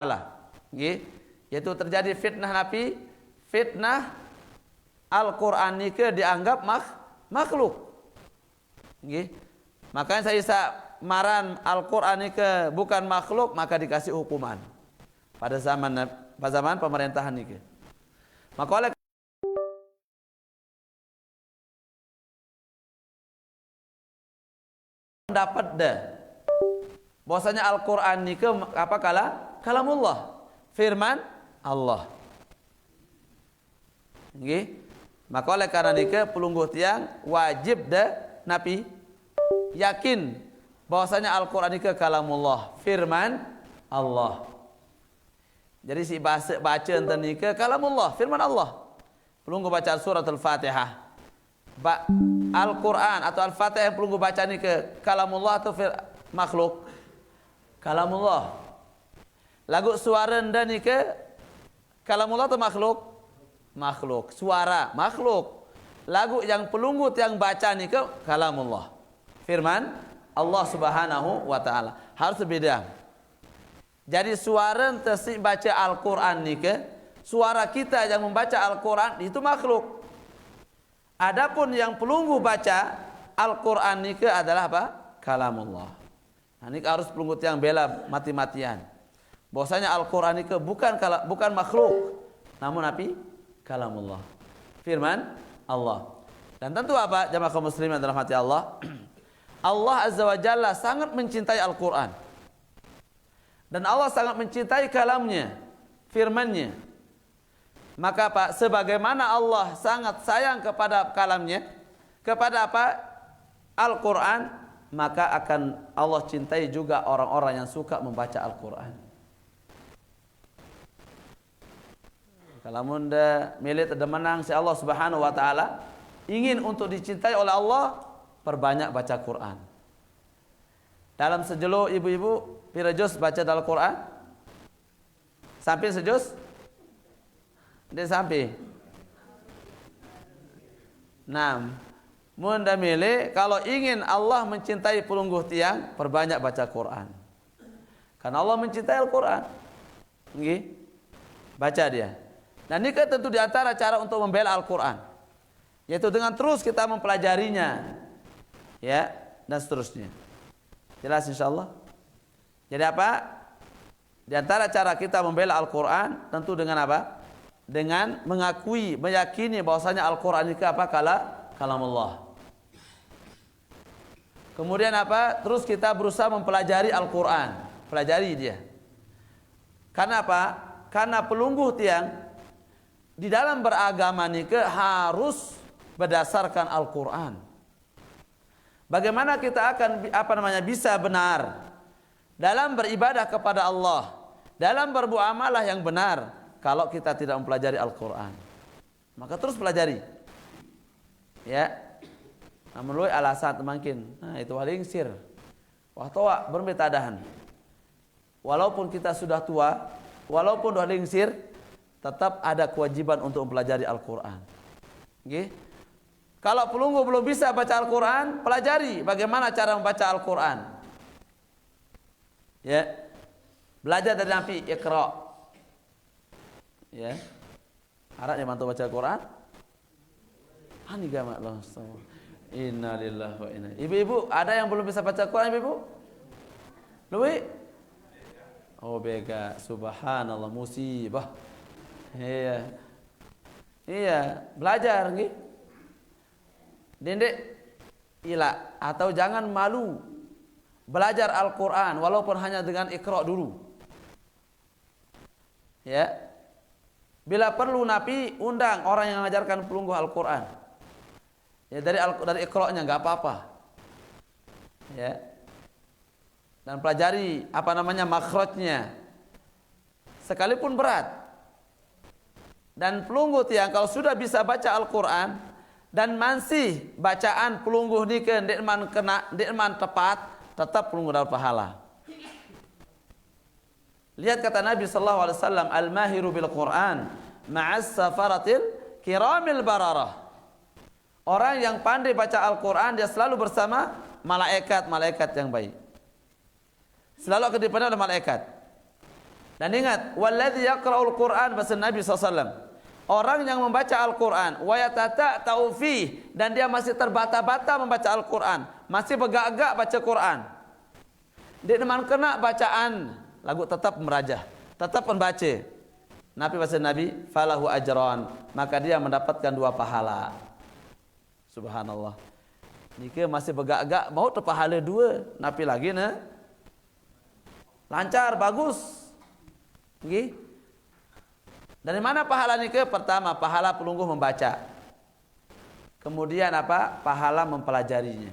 Nggih, yaitu terjadi fitnah Nabi, fitnah Al-Qur'an nike dianggap makhluk. Nggih. Makanya saya maran Al-Qur'an nike bukan makhluk, maka dikasih hukuman pada zaman pemerintahan nike. Maka oleh pendapat bahwasanya Al-Qur'an nike apa kalamullah, firman Allah. Nggih. Maka oleh karena nike pelungguh tiang wajib Nabi yakin bahwasanya Al-Qur'an nike kalamullah, firman Allah. Jadi si baca enten nike kalamullah, firman Allah. Pelungguh baca surat Al-Fatihah. Al-Qur'an atau Al-Fatihah yang pelungguh baca nike kalamullah atau makhluk? Kalamullah. Lagu suara anda nike kalamullah atau makhluk? Makhluk. Suara makhluk. Lagu yang pelunggut yang baca nike kalamullah, firman Allah Subhanahu wa taala. Harus beda. Jadi suara tersik baca Al-Qur'an nike, suara kita yang membaca Al-Qur'an itu makhluk. Adapun yang pelunggu baca Al-Qur'an nike adalah apa? Kalamullah. Nah, ini harus pelunggut yang bela mati-matian. Bahwasanya Al-Qur'an nike bukan makhluk, namun kalamullah, firman Allah. Dan tentu apa jamaah kaum muslimin dalam hati Allah, Allah Azza wa Jalla sangat mencintai Al-Qur'an. Dan Allah sangat mencintai kalamnya, firmannya. Maka Pak, sebagaimana Allah sangat sayang kepada kalamnya, kepada apa? Al-Qur'an, maka akan Allah cintai juga orang-orang yang suka membaca Al-Qur'an. Kalau munda milik menang si Allah Subhanahu wa taala, ingin untuk dicintai oleh Allah, perbanyak baca Quran. Dalam sejelo ibu-ibu pira juz baca dalam Quran? Sampai sejuz? Dia sampai 6. Munda milik kalau ingin Allah mencintai pelungguh tiang, perbanyak baca Quran. Karena Allah mencintai Al-Quran. Nggih. Baca dia. Dan ini kan tentu di antara cara untuk membela Al-Quran, yaitu dengan terus kita mempelajarinya, ya, dan seterusnya. Jelas insyaallah. Jadi apa? Di antara cara kita membela Al-Quran tentu dengan apa? Dengan mengakui, meyakini bahwasanya Al-Quran itu apa? Kalamullah. Kemudian apa? Terus kita berusaha mempelajari Al-Quran, pelajari dia. Karena apa? Karena pelungguh tiang di dalam beragama nike harus berdasarkan Al-Qur'an. Bagaimana kita akan bisa benar dalam beribadah kepada Allah, dalam bermuamalah yang benar kalau kita tidak mempelajari Al-Qur'an? Maka terus pelajari. Ya. Namun alasan mungkin, nah itu walingsir. Wah toa bermetadahan. Walaupun kita sudah tua, walaupun dah lingsir, tetap ada kewajiban untuk mempelajari Al-Quran. Okay? Kalau pelunggu belum bisa baca Al-Quran, pelajari bagaimana cara membaca Al-Quran. Ya, belajar dari Nabi, Iqra. Ya, harap dia mantu baca Al-Quran. Ani gamak Allah. Inna lillahi wa inna. Ibu-ibu, ada yang belum bisa baca Al-Quran, ibu-ibu? Lui? Oh bega, subhanallah, musibah. Iya, belajar nggih. Dendek ila atau jangan malu belajar Al-Qur'an walaupun hanya dengan Iqra dulu. Ya. Bila perlu Nabi undang orang yang mengajarkan pelungguh Al-Qur'an. Ya dari Iqra-nya enggak apa-apa. Ya. Dan pelajari makhrajnya. Sekalipun berat. Dan pelungguh yang kalau sudah bisa baca Al-Quran dan masih bacaan pelungguh ni ke ndekman tepat, tetap pelungguh dapat pahala. Lihat kata Nabi sallallahu alaihi wasallam, al-mahiru bil Quran ma'as safaratil kiramil bararah. Orang yang pandai baca Al-Quran dia selalu bersama malaikat yang baik. Selalu akan dipandang oleh malaikat. Dan ingat, walladzi yaqra'ul Qur'an, bahasa Nabi SAW, orang yang membaca Al-Quran wa yatata'u fi, dan dia masih terbata-bata membaca Al-Quran, masih begak-gak baca Quran, dia memang kena bacaan lagu, tetap merajah, tetap membaca. Nabi bahasa Nabi, falahu ajran, maka dia mendapatkan 2 pahala. Subhanallah. Jika masih begak-gak mau terpahala 2, napi lagi nah. Lancar, bagus. Nggih. Dari mana pahala ni ke? Pertama, pahala pelungguh membaca. Kemudian apa? Pahala mempelajarinya.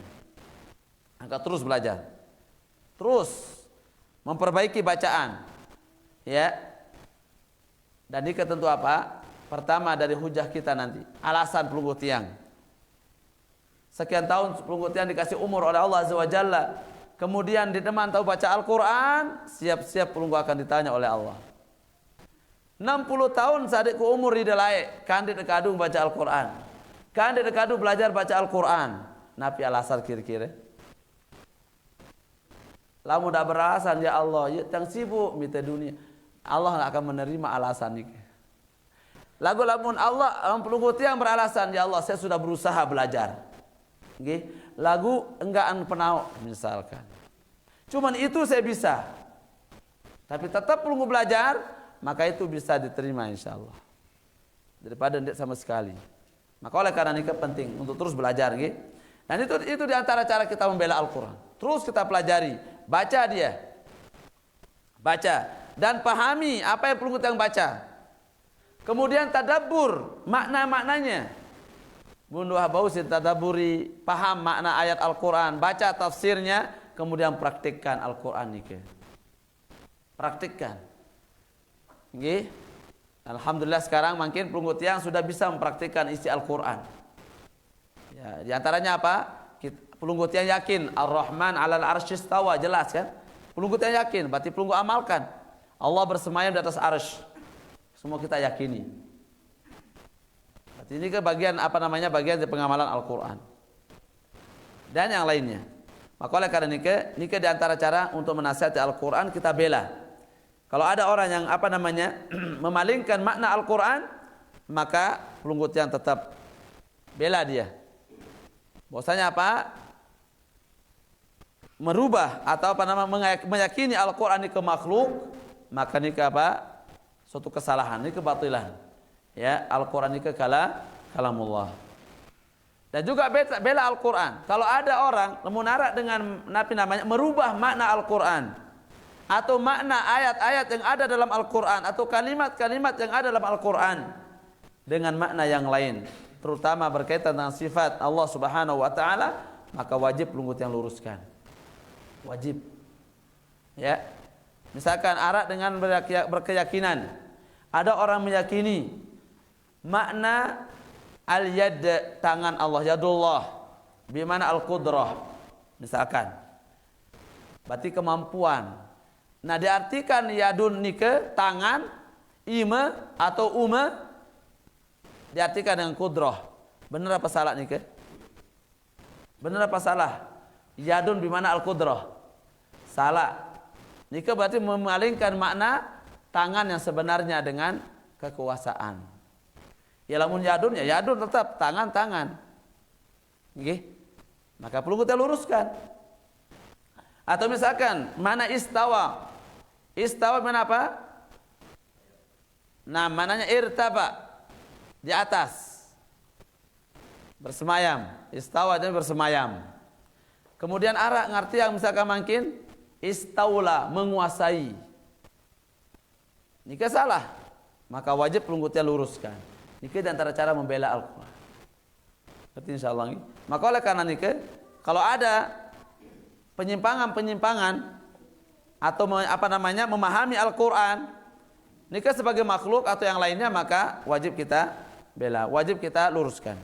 Angkat terus belajar. Terus memperbaiki bacaan. Ya. Dan ini tentu apa? Pertama dari hujah kita nanti. Alasan pelungguh tiang. Sekian tahun pelungguh tiang dikasih umur oleh Allah Azza wa Jalla. Kemudian dideman tahu baca Al-Quran. Siap-siap pelungguh akan ditanya oleh Allah. 60 tahun sadikku umur di delai, kandi dekadu baca Al-Quran, kandi dekadu belajar baca Al-Quran. Napi alasan kira-kira lamu dah beralasan, ya Allah, yang sibuk minta dunia, Allah akan menerima alasan ini. Lagu lamun Allah pelungguh tiang beralasan, ya Allah, saya sudah berusaha belajar. Okay? Lagu enggaan penau misalkan, cuman itu saya bisa, tapi tetap pelungguh belajar, maka itu bisa diterima insyaAllah daripada tidak sama sekali. Maka oleh karena ini penting untuk terus belajar, gitu. Dan itu diantara cara kita membela Al-Quran. Terus kita pelajari, baca dia, baca dan pahami apa yang pelungguh yang baca. Kemudian tadabbur makna-maknanya. Bundu habausin tadabburi, paham makna ayat Al-Quran, baca tafsirnya, kemudian praktikkan Al-Quran ini. Praktikkan. Nggih. Alhamdulillah sekarang makin pelungguh tiang sudah bisa mempraktikkan isi Al-Quran. Ya, di antaranya apa? Pelungguh tiang yakin Ar-Rahman 'alal 'arsy istawa, jelas kan? Pelungguh tiang yakin, berarti pelungguh amalkan. Allah bersemayam di atas arsy. Semua kita yakini. Berarti ini ke bagian apa namanya? Bagian dari pengamalan Al-Quran. Dan yang lainnya. Maka oleh karena ini di antara cara untuk menasihati Al-Quran kita bela. Kalau ada orang yang apa namanya memalingkan makna Al-Quran, maka pelungguh tiang tetap bela dia. Bahwasanya apa? Merubah atau apa nama meyakini Al-Quran ini ke makhluk, maka ini ke apa? Suatu kesalahan, ini kebatilan. Ya, Al-Quran ini ke kalamullah. Dan juga bela Al-Quran. Kalau ada orang memunarak dengan napi namanya merubah makna Al-Quran, atau makna ayat-ayat yang ada dalam Al-Quran, atau kalimat-kalimat yang ada dalam Al-Quran dengan makna yang lain, terutama berkaitan dengan sifat Allah Subhanahu wa Ta'ala, maka wajib pelungguh yang luruskan. Wajib. Ya. Misalkan arak dengan berkeyakinan, ada orang meyakini makna al-yad, tangan Allah, yadullah, bimana al-qudrah, misalkan, berarti kemampuan. Nah, diartikan yadun ni ke tangan, ima atau uma diartikan dengan kudrah. Benar apa salah ni ke? Benar apa salah? Yadun bimana al-kudrah? Salah. Ni ke berarti memalingkan makna tangan yang sebenarnya dengan kekuasaan. Ya lamun yadun, ya yadun tetap tangan-tangan. Nggih. Maka perlu kita luruskan. Atau misalkan mana istawa? Istawa mana apa? Nah, mananya irtaba, di atas, bersemayam. Istawa itu bersemayam. Kemudian arak ngerti yang misalkan makin istaula, menguasai. Jika salah, maka wajib pelunggutnya luruskan. Ini di antara cara membela Al-Quran. Berarti insyaallah. Maka oleh karena nikah, kalau ada penyimpangan atau apa namanya memahami Al-Quran nikah sebagai makhluk atau yang lainnya, maka wajib kita bela, wajib kita luruskan.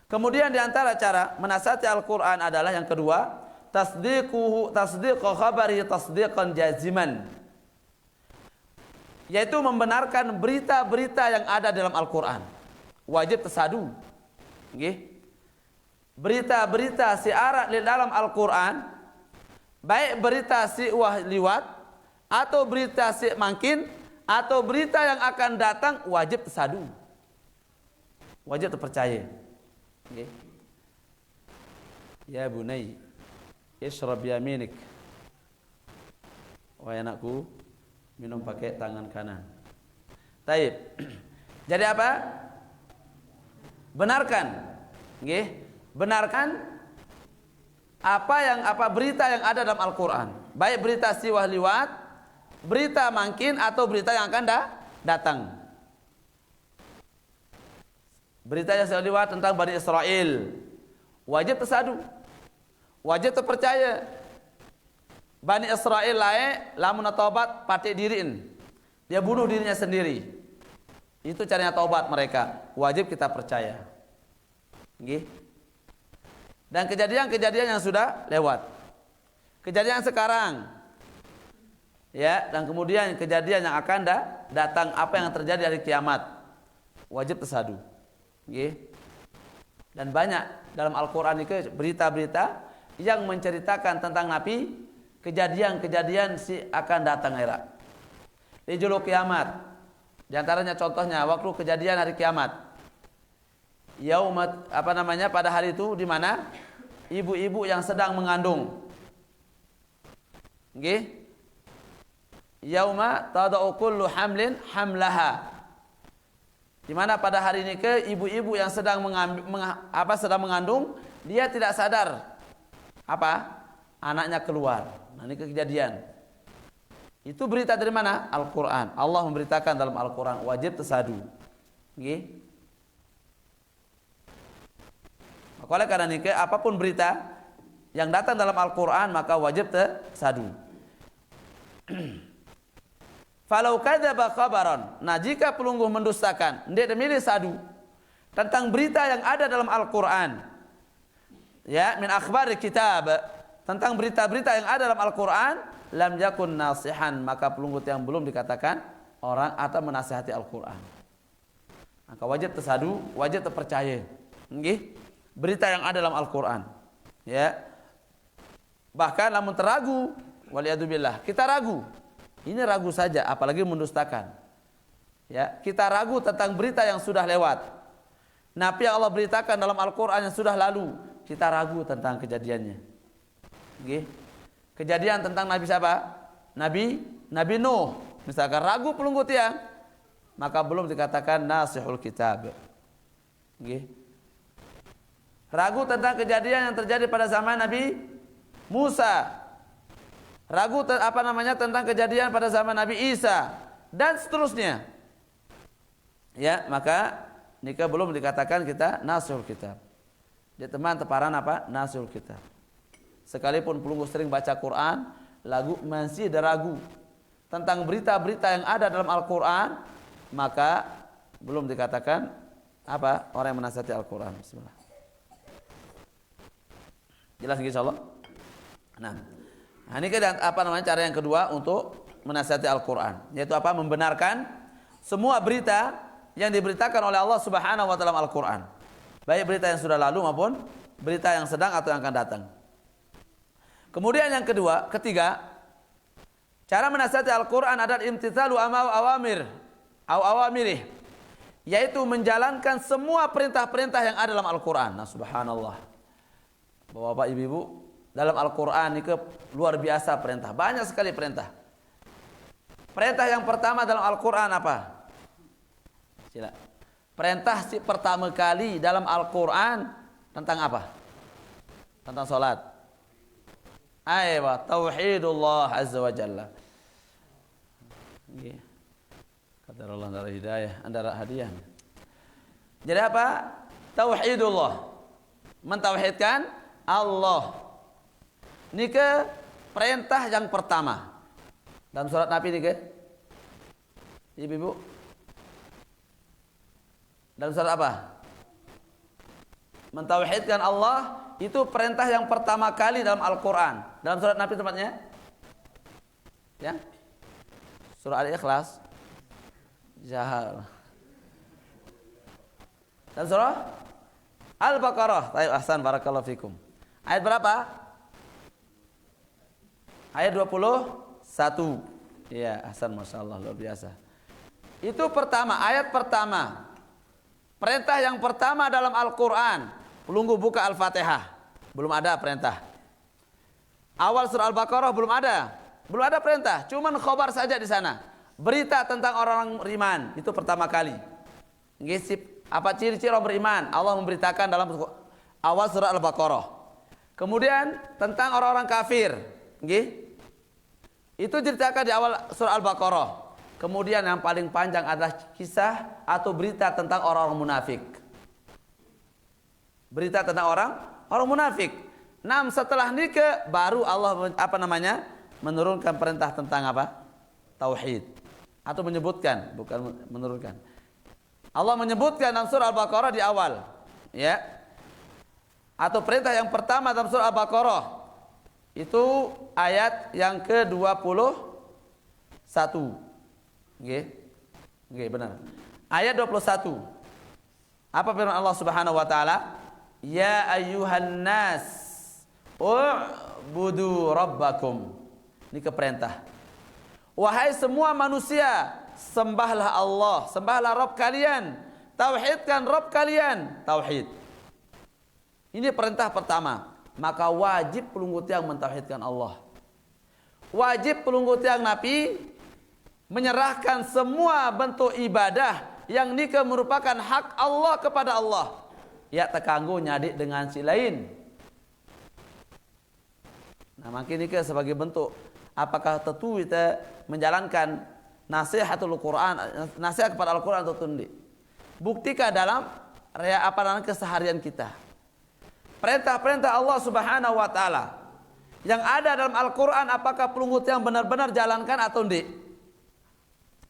Kemudian di antara cara menasihati Al-Quran adalah yang kedua, tasdiqu khabari tasdiqan jaziman, yaitu membenarkan berita-berita yang ada dalam Al-Quran. Wajib tasadu. Berita-berita siarat di dalam Al-Quran, baik berita si wah liwat atau berita si mangkin, atau berita yang akan datang, wajib tersadu. Wajib terpercaya. Okay. Ya bunai, ishrab yaminik. Wahai anakku, minum pakai tangan kanan. Taib. Jadi apa? Benarkan. Okay. Benarkan apa berita yang ada dalam Al-Quran. Baik berita siwah liwat, berita mangkin, atau berita yang akan datang. Berita yang siwah liwat tentang Bani Israel, wajib tersadu, wajib terpercaya. Bani Israel lamun taubat patik diriin, dia bunuh dirinya sendiri. Itu caranya taubat mereka, wajib kita percaya. Okay. Dan kejadian-kejadian yang sudah lewat, kejadian sekarang, ya, dan kemudian kejadian yang akan datang, apa yang terjadi hari kiamat, wajib tersadu. Okay. Dan banyak dalam Al-Quran itu berita-berita yang menceritakan tentang Nabi, kejadian-kejadian si akan datang akhirat. Di juluk kiamat, di antaranya contohnya waktu kejadian hari kiamat. Yaumat pada hari itu di mana ibu-ibu yang sedang mengandung. Nggih. Yauma tada'u kullu hamlin hamlaha. Di mana pada hari ini ibu-ibu yang sedang mengandung, dia tidak sadar anaknya keluar. Nah, ini kejadian. Itu berita dari mana? Al-Qur'an. Allah memberitakan dalam Al-Qur'an, wajib tersadu. Nggih. Oleh karena ini, apapun berita yang datang dalam Al-Quran, maka wajib tersadu. Falau kadzaba khabaran. Nah, jika pelungguh mendustakan, dia memilih sadu tentang berita yang ada dalam Al-Quran, ya, min akhbar kitab, tentang berita-berita yang ada dalam Al-Quran, lam yakun nasihan, maka pelungguh yang belum dikatakan orang atau menasihati Al-Quran. Maka wajib tersadu, wajib terpercaya. Nggih. Berita yang ada dalam Al-Quran, ya. Bahkan namun teragu, waliyadzubillah, kita ragu. Ini ragu saja, apalagi mendustakan. Ya, kita ragu tentang berita yang sudah lewat. Nabi yang Allah beritakan dalam Al-Quran yang sudah lalu, kita ragu tentang kejadiannya. Okay. Kejadian tentang Nabi siapa? Nabi Nuh. Misalkan ragu pelunggu tiang, maka belum dikatakan nasihul kitab. Okay. Ragu tentang kejadian yang terjadi pada zaman Nabi Musa. Ragu tentang kejadian pada zaman Nabi Isa dan seterusnya. Ya, maka nikah belum dikatakan kita nasihul kitab. Dia teman teparan nasihul kitab. Sekalipun pelunggu sering baca Quran, masih ada ragu tentang berita-berita yang ada dalam Al-Quran, maka belum dikatakan orang yang menasihati Al-Quran. Bismillah. Jelas insyaallah. Nah, ini cara yang kedua untuk menasihati Al-Qur'an, yaitu membenarkan semua berita yang diberitakan oleh Allah Subhanahu wa taala dalam Al-Qur'an. Baik berita yang sudah lalu maupun berita yang sedang atau yang akan datang. Kemudian yang ketiga, cara menasihati Al-Qur'an adalah imtithalu awamirih, yaitu menjalankan semua perintah-perintah yang ada dalam Al-Qur'an. Nah, subhanallah. Bapak ibu-ibu, dalam Al-Quran ini luar biasa perintah, banyak sekali perintah. Perintah yang pertama dalam Al-Quran apa? Sila. Perintah pertama kali dalam Al-Quran tentang apa? Tentang salat. Aywa, tauhidullah azza wa jalla. Qadarullah dari hidayah, antara hadiah. Jadi apa? Tauhidullah. Mentauhidkan Allah. Ini perintah yang pertama dalam surat Nabi ini ibu-ibu. Dalam surat apa? Mentauhidkan Allah itu perintah yang pertama kali dalam Al-Quran. Dalam surat Nabi tempatnya, ya, surah Al-Ikhlas. Jahal. Dan surah Al-Baqarah. Baik, ahsan, barakallahu fikum. Ayat berapa? Ayat 21. Iya, ahsan, masyaallah, luar biasa. Itu pertama, ayat pertama. Perintah yang pertama dalam Al-Quran, pelunggu buka Al-Fatihah. Belum ada perintah. Awal surah Al-Baqarah belum ada perintah. Cuman khobar saja di sana. Berita tentang orang beriman, itu pertama kali. Ngisip apa ciri-ciri orang beriman? Allah memberitakan dalam awal surah Al-Baqarah. Kemudian tentang orang-orang kafir, itu diceritakan di awal surah Al-Baqarah. Kemudian yang paling panjang adalah kisah atau berita tentang orang-orang munafik. Berita tentang orang munafik. Setelah nikah baru Allah menurunkan perintah tentang apa? Tauhid. Atau menyebutkan, bukan menurunkan. Allah menyebutkan dalam surah Al-Baqarah di awal, ya. Atau perintah yang pertama dalam surah Al-Baqarah itu ayat yang ke-21. Nggih, benar. Ayat 21. Apa firman Allah Subhanahu wa taala? Ya ayyuhan nas u'budu rabbakum. Ini keperintah. Wahai semua manusia, sembahlah Allah, sembahlah Rabb kalian, tauhidkan Rabb kalian, tauhid. Ini perintah pertama. Maka wajib pelunggu tiang mentauhidkan Allah. Wajib pelunggu tiang Nabi menyerahkan semua bentuk ibadah yang nikah merupakan hak Allah kepada Allah. Ya terkanggu nyadik dengan si lain. Nah, makin nikah sebagai bentuk apakah tentu kita menjalankan nasihatul Quran, nasihat kepada Al-Quran atau tidak. Buktikan dalam keseharian kita. Perintah-perintah Allah Subhanahu wa taala yang ada dalam Al-Quran, apakah pelunggut yang benar-benar jalankan atau tidak?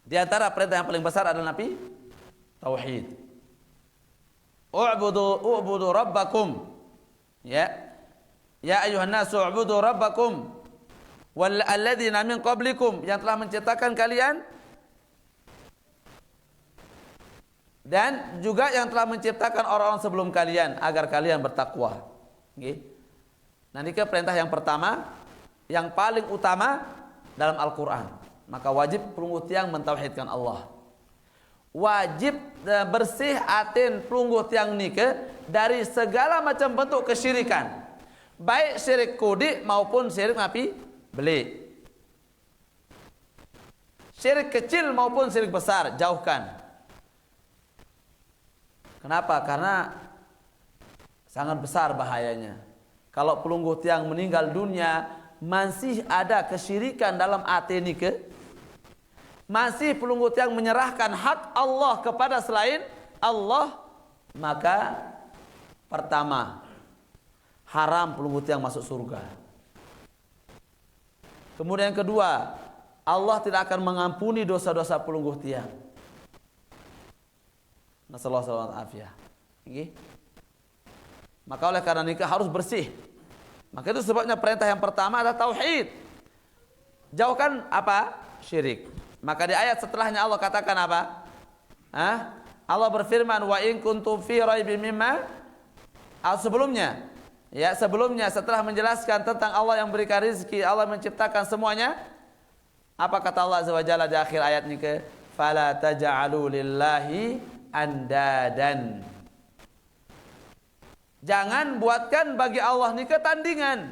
Di antara perintah yang paling besar adalah Nabi tauhid. U'budu rabbakum. Ya. Ya ayuhan nasu u'budu rabbakum wal ladzina min qablikum, yang telah menciptakan kalian dan juga yang telah menciptakan orang-orang sebelum kalian agar kalian bertakwa. Nggih. Nah, ini perintah yang pertama yang paling utama dalam Al-Qur'an. Maka wajib pelunggu tiang mentauhidkan Allah. Wajib bersih atin pelunggu tiang nikah dari segala macam bentuk kesyirikan. Baik syirik kudi maupun syirik beli. Syirik kecil maupun syirik besar, jauhkan. Kenapa? Karena sangat besar bahayanya. Kalau pelunggu tiang meninggal dunia masih ada kesyirikan dalam hati nikah, masih pelunggu tiang menyerahkan hak Allah kepada selain Allah, maka pertama haram pelunggu tiang masuk surga. Kemudian yang kedua, Allah tidak akan mengampuni dosa-dosa pelunggu tiang. Nasallahu alaihi wasallam. Maka oleh karena nikah harus bersih. Maka itu sebabnya perintah yang pertama adalah tauhid. Jauhkan apa? Syirik. Maka di ayat setelahnya Allah katakan apa? Allah berfirman, wa in kuntum fi raibin mimma, sebelumnya setelah menjelaskan tentang Allah yang berikan rezeki, Allah menciptakan semuanya, apa kata Allah Azza wa Jalla di akhir ayat ini ke? Fala taj'alu lillahi andadan. Jangan buatkan bagi Allah ini ketandingan.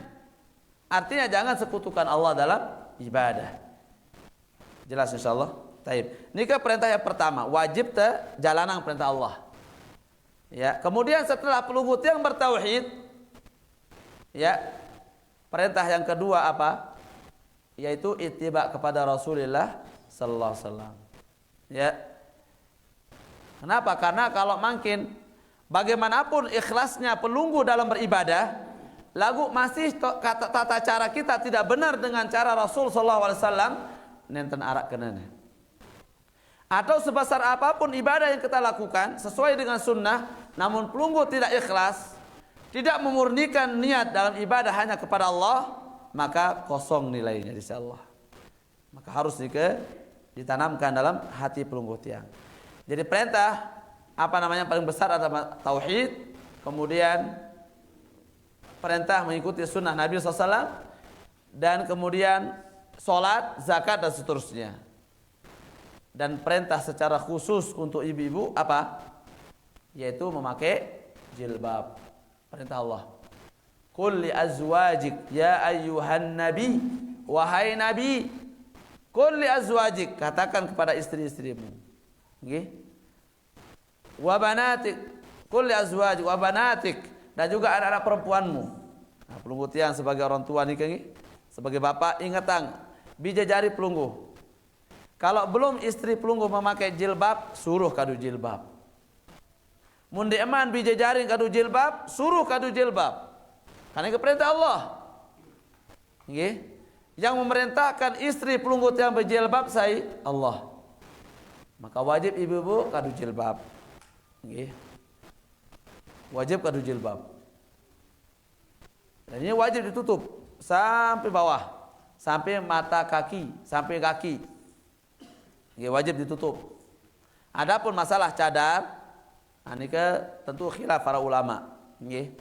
Artinya jangan sekutukan Allah dalam ibadah. Jelas insyaallah. Taib. Nikah perintah yang pertama, wajib jalanan perintah Allah. Ya, kemudian setelah pelunggu yang bertauhid, ya, perintah yang kedua apa? Yaitu ittiba kepada Rasulullah sallallahu alaihi wasallam. Ya. Kenapa? Karena kalau makin bagaimanapun ikhlasnya pelunggu dalam beribadah, lagu masih tata cara kita tidak benar dengan cara Rasul sallallahu alaihi wasallam, nenten arak kenana. Atau sebesar apapun ibadah yang kita lakukan sesuai dengan sunnah, namun pelunggu tidak ikhlas, tidak memurnikan niat dalam ibadah hanya kepada Allah, maka kosong nilainya insya Allah. Maka harus ditanamkan dalam hati pelunggu tiang. Jadi perintah paling besar adalah tauhid, kemudian perintah mengikuti sunnah Nabi SAW, dan kemudian sholat, zakat dan seterusnya. dan perintah secara khusus untuk ibu-ibu apa? Yaitu memakai jilbab. Perintah Allah. Qul li azwajik ya ayyuhan nabi, wahai nabi, qul li azwajik, katakan kepada istri-istrimu. Nggih. Wa banatik, qul li azwajik wa banatik, dan juga anak-anak perempuanmu. Nah, pelunggu tiang sebagai orang tua nih nggih. Sebagai bapak ingat tang, bijajari pelunggu. Kalau belum istri pelunggu memakai jilbab, suruh kadu jilbab. Mundi eman bijajari kadu jilbab, suruh kadu jilbab. Karena itu perintah Allah. Nggih. Yang memerintahkan istri pelunggu yang berjilbab saya Allah. Maka wajib ibu-ibu kadu jilbab. Nggih. Wajib kadu jilbab. Dan ini wajib ditutup sampai bawah, sampai mata kaki, sampai kaki. Nggih, wajib ditutup. Adapun masalah cadar, ini tentu khilaf para ulama. Nggih.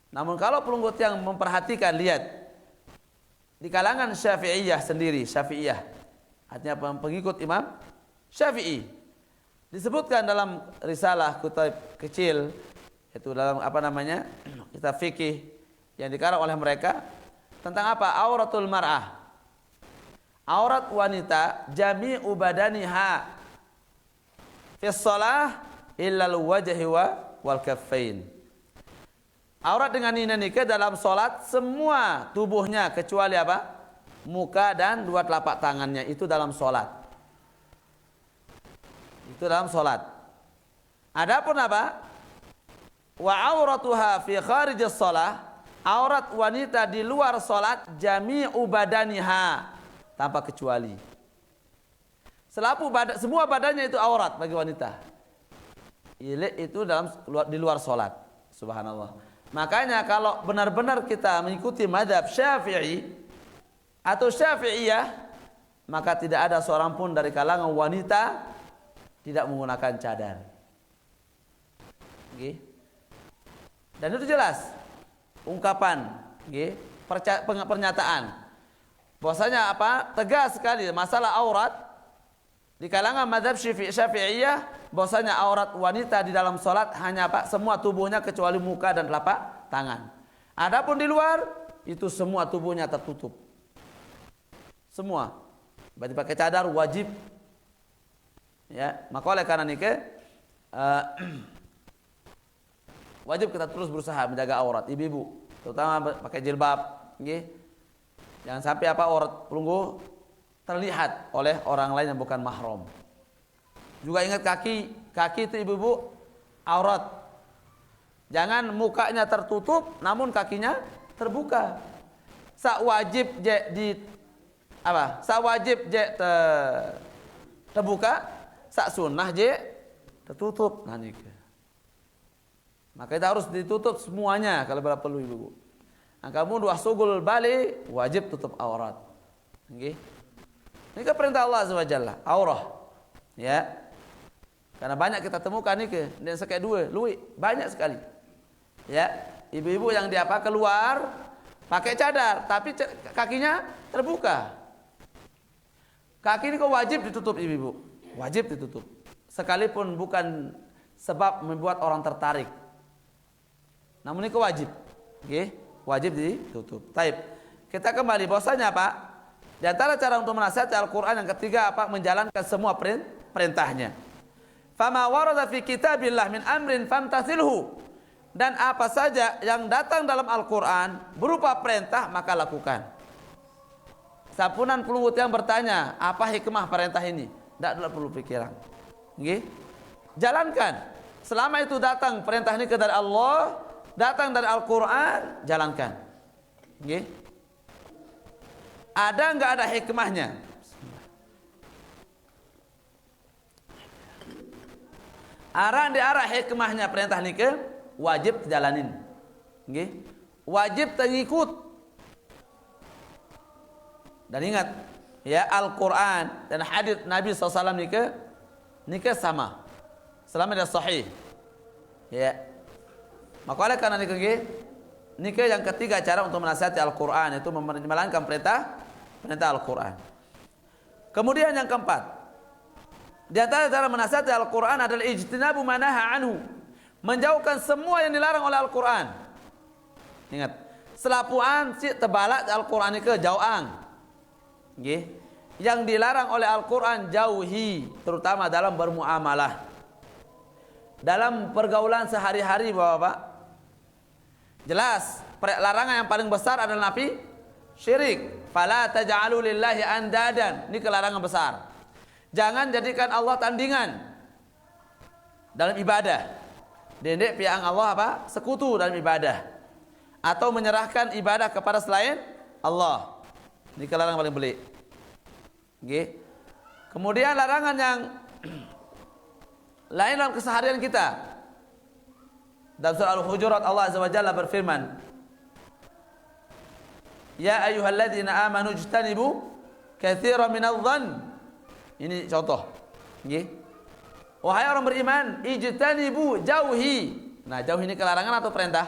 Namun kalau pelunggu yang memperhatikan, lihat di kalangan Syafi'iyah sendiri, Syafi'iyah artinya pengikut Imam Syafi'i, disebutkan dalam risalah kitab kecil, itu dalam apa namanya, kitab fikih yang dikarang oleh mereka tentang apa? Auratul mar'ah. Aurat wanita jami'u badaniha fi shalah illal wajhi wal kaffain. Aurat dengan ini ke dalam salat semua tubuhnya kecuali apa? Muka dan dua telapak tangannya, itu dalam salat. Itu dalam salat. Adapun apa? Wa auratuha fi kharijis shalah, aurat wanita di luar salat jami'u badaniha, tanpa kecuali. Semua badannya itu aurat bagi wanita. Itu di luar salat. Subhanallah. Makanya kalau benar-benar kita mengikuti mazhab Syafi'i atau Syafi'iyah, maka tidak ada seorang pun dari kalangan wanita tidak menggunakan cadar. Nggih. Dan itu jelas ungkapan, nggih, pernyataan. Bahwasanya apa? Tegas sekali masalah aurat di kalangan mazhab Syafi'iyah, bahwasanya aurat wanita di dalam salat hanya apa? Semua tubuhnya kecuali muka dan telapak tangan. Adapun di luar itu semua tubuhnya tertutup. Semua. Berarti pakai cadar wajib. Ya, maka oleh karena ini wajib kita terus berusaha menjaga aurat ibu-ibu, terutama pakai jilbab, nggih. Jangan sampai apa aurat pelunggu terlihat oleh orang lain yang bukan mahram. Juga ingat kaki itu ibu-ibu aurat. Jangan mukanya tertutup namun kakinya terbuka. Sak wajib je terbuka, sak sunnah je tertutup. Nah, maka kita harus ditutup semuanya kalau perlu ibu-ibu. Kamu dua sugul bali wajib tutup aurat. Nggih. Ini kan perintah Allah Azza wa Jalla, aurah. Ya. Karena banyak kita temukan ini dan sekali dua, banyak sekali. Ya, ibu-ibu yang keluar pakai cadar tapi kakinya terbuka. Kaki ini kok wajib ditutup ibu-ibu. Wajib ditutup. Sekalipun bukan sebab membuat orang tertarik. Namun ini kok wajib. Nggih. Wajib ditutup. Taib. Kita kembali bahwasanya apa? Di antara cara untuk menasihati Al-Qur'an yang ketiga apa? Menjalankan semua perintahnya. Fama warada fi kitabillah min amrin famtathilhu. Dan apa saja yang datang dalam Al-Qur'an berupa perintah maka lakukan. Sapunan pelunggut yang bertanya, apa hikmah perintah ini? Tidak perlu pikiran. Nggih. Jalankan. Selama itu datang perintah ini dari Allah, datang dari Al-Quran, jalankan. Nggih. Ada enggak ada hikmahnya? Arah di arah hikmahnya perintah nikah wajib jalanin. Nggih. Wajib mengikut. Dan ingat, ya Al-Quran dan hadits Nabi SAW nikah sama. Selama dia sahih. Ya. Maka oleh karena nikah yang ketiga cara untuk menasihati Al-Quran itu menjalankan perintah Al-Quran. Kemudian yang keempat, Di antara cara menasihati Al-Quran adalah ijtinabu manaha anhu, menjauhkan semua yang dilarang oleh Al-Quran. Ingat, selapuan si tebalak Al-Quran ini ke jauhang. Yang dilarang oleh Al-Quran jauhi, terutama dalam bermuamalah, dalam pergaulan sehari-hari, Bapak-bapak. Jelas, larangan yang paling besar adalah nafi syirik. Fala taj'alu lillahi andadan. Ini kelarangan besar. Jangan jadikan Allah tandingan dalam ibadah. Dendek piang Allah apa? Sekutu dalam ibadah. Atau menyerahkan ibadah kepada selain Allah. Ini kelarangan paling belik. Okay. Kemudian larangan yang lain dalam keseharian kita. Dalam surah Al-Hujurat Allah Azza wa Jalla berfirman, Ya ayyuhalladzina amanu ijtanibu katsiran minadh-dhann. Ini contoh. Okay. Wahai orang beriman, ijtanibu, jauhi. Nah, jauhi ini kelarangan atau perintah?